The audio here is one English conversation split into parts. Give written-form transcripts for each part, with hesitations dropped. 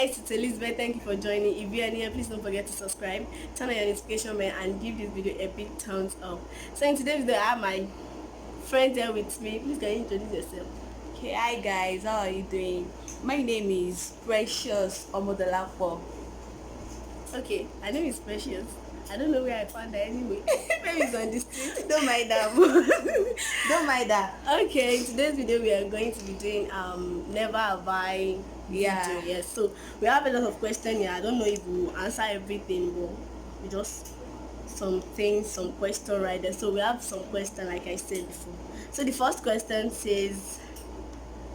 guys, it's Elizabeth. Thank you for joining. If you're new, please don't forget to subscribe, turn on your notification bell, and give this video a big thumbs up. So in today's video, I have my friend here with me. Please can you introduce yourself? Okay, hi guys, how are you doing? My name is Precious Omodolapo. Okay, her name is Precious. I don't know where I found her anyway. Maybe it's on the street. Don't mind that. Don't mind that. Okay, in today's video we are going to be doing never have I Yeah. video. Yes, so we have a lot of questions here. I don't know if we'll answer everything, but we just some things, some question right there. So we have some question like I said before. So the first question says,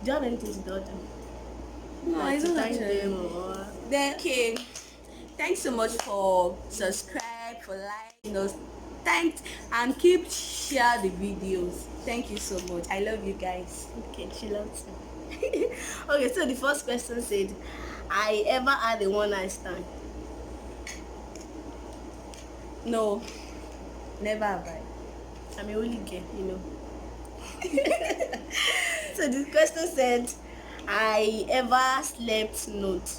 do you have anything to do? No, I don't thank actually. them or Then okay. Thanks so much for subscribe, for liking us. Thanks and keep share the videos. Thank you so much. I love you guys. okay, she loves you. Okay, so the first question said, I ever had a one night stand? No, never have I. I'm a holy girl, you know. So the question said, I ever slept not?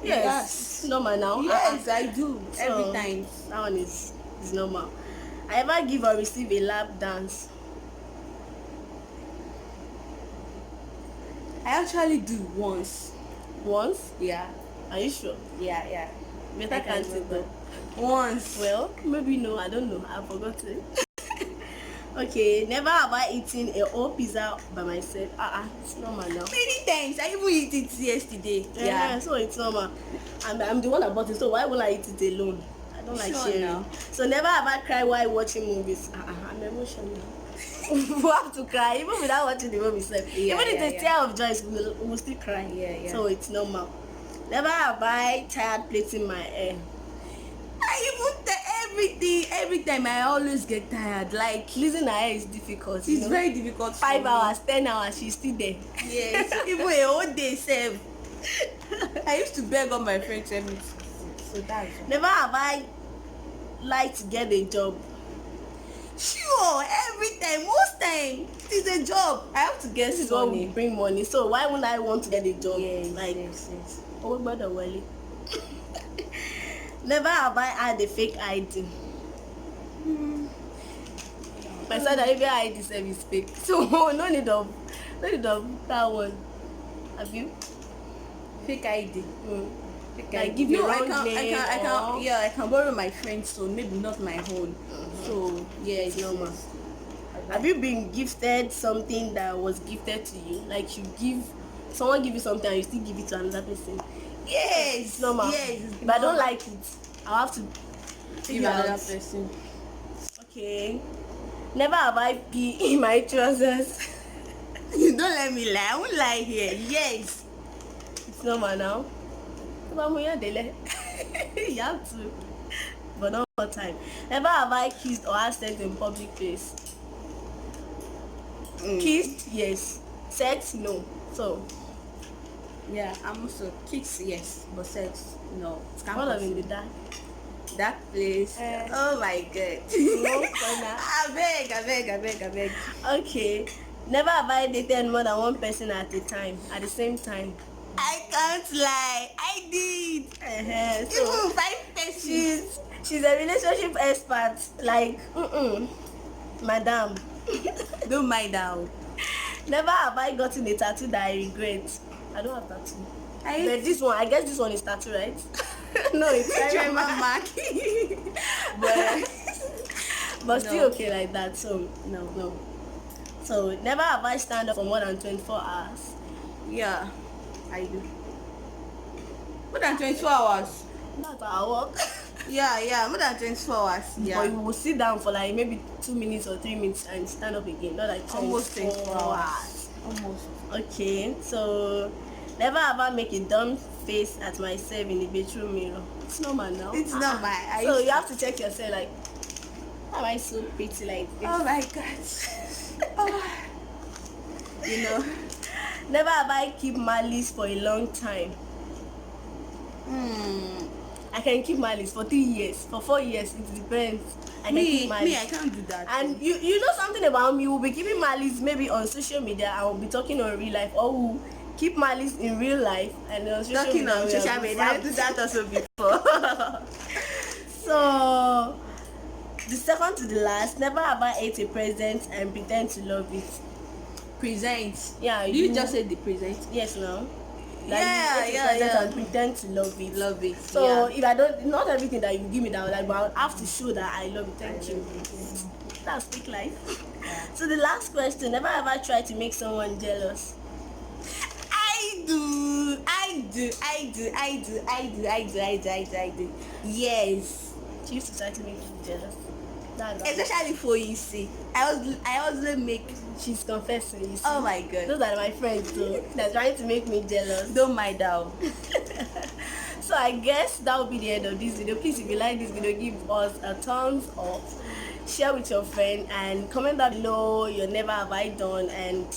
Yes, normal now. Yes, I do. So, every time. That one is normal. I ever give or receive a lap dance? I actually do once. Once? Yeah. Are you sure? Yeah. Better I can't can say remember. that. Once. Well, maybe no, I don't know. I forgot it. Okay, never have I eaten a whole pizza by myself. It's normal now. Many times. I even eat it yesterday. Yeah, so it's normal. I'm the one that bought it, so why won't I eat it alone? I don't like Sure sharing. now. So never have I cried while watching movies. I'm emotional. We have to cry even without watching the movie itself. Yeah, Even if yeah, the tear of joy, we'll still cry. Yeah. So it's normal. Never have I tired plaiting my hair. I even every time I always get tired. Like Losing her hair is difficult. it's very difficult. 5 hours, 10 hours, she's still there. Yes, even a whole day save. I used to beg all my friends to help me. So that's all. Never have I liked to get a job. Sure, every time, most time, it's a job. I have to get This is what will money. bring money. So why wouldn't I want to get a job? Yes. Oh, brother Wally. Never have I had a fake ID. My son, every ID service fake. So no need of that one. Have you? Fake ID. Like Like give you no, wrong name or- yeah, I can borrow my friend's phone, maybe not my own. So yeah, It's normal. Have you been gifted something that was gifted to you? Like someone give you something and you still give it to another person? Yes, It's normal. Yes, If I don't like it, I'll have to give another person. Okay. Never have I peed in my trousers. You don't let me lie. I won't lie here. Yes. It's normal now. You have to. But not all the time. Never have I kissed or had sex in public place. Kissed, yes. Sex, no. So, Yeah, I'm also kids, yes, but sex, no. It's all of in the dark. that place. Oh my god. No corner. I beg. Okay. Never have I dated more than one person at a time, at the same time. I can't lie. I did. So Even 5 persons. she's a relationship expert. Like, madam. Don't mind that. Never have I gotten a tattoo that I regret. I don't have tattoo. But this one, I guess this one is tattoo, right? No, it's very mark. but still okay like that. So no. So never have I stand up for more than 24 hours. Yeah, I do. More than 24 hours. That's our work. Yeah, more than 24 hours. Yeah. But you will sit down for like maybe 2 minutes or 3 minutes and stand up again. Not like Almost 24 hours. Almost. Okay, so never have I make a dumb face at myself in the bedroom mirror. It's normal now. It's normal. So you have to check yourself like, how am I so pretty like this? Oh my god. Oh. You know. Never have I keep malice for a long time. I can keep malice for 3 years, for 4 years, it depends. I can keep malice. I can't do that. And you know something about me, we'll be keeping malice maybe on social media, I will be talking on real life, or we'll keep malice in real life and on social Talking media on we are social good media, I've friends. done that also before. So the second to the last, never have I ate a present and pretend to love it. Present. Yeah, Do you just say the present? yes now. That Yeah, you ate a yeah, present yeah. and pretend to love it. Love it. So Yeah. if I don't, not everything that you give me that I would like, but I would have to show that I love it. Thank you. That's fake life. So the last question, never have I tried to make someone jealous. I do. I do. I do. I do. I do. I do. I do. I do. I do. Yes. She used to try to make you jealous. That's how Especially for you see. I also make. she's confessing, you see. Oh my god. Those are my friends too. They're trying to make me jealous. Don't mind out. So I guess that will be the end of this video. Please, if you like this video, give us a thumbs up, share with your friend, and comment down below your never have I done, and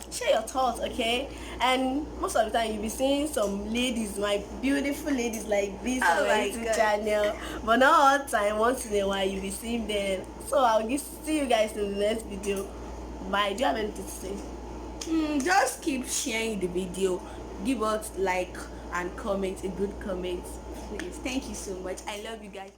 share your thoughts, okay? And most of the time you'll be seeing some ladies, my beautiful ladies like this on my my YouTube God. channel, but not all the time. Once in a while you'll be seeing them. So I'll see you guys in the next video. Bye. Do you have anything to say? Just keep sharing the video. Give us like and comment, a good comment. Please. Thank you so much. I love you guys.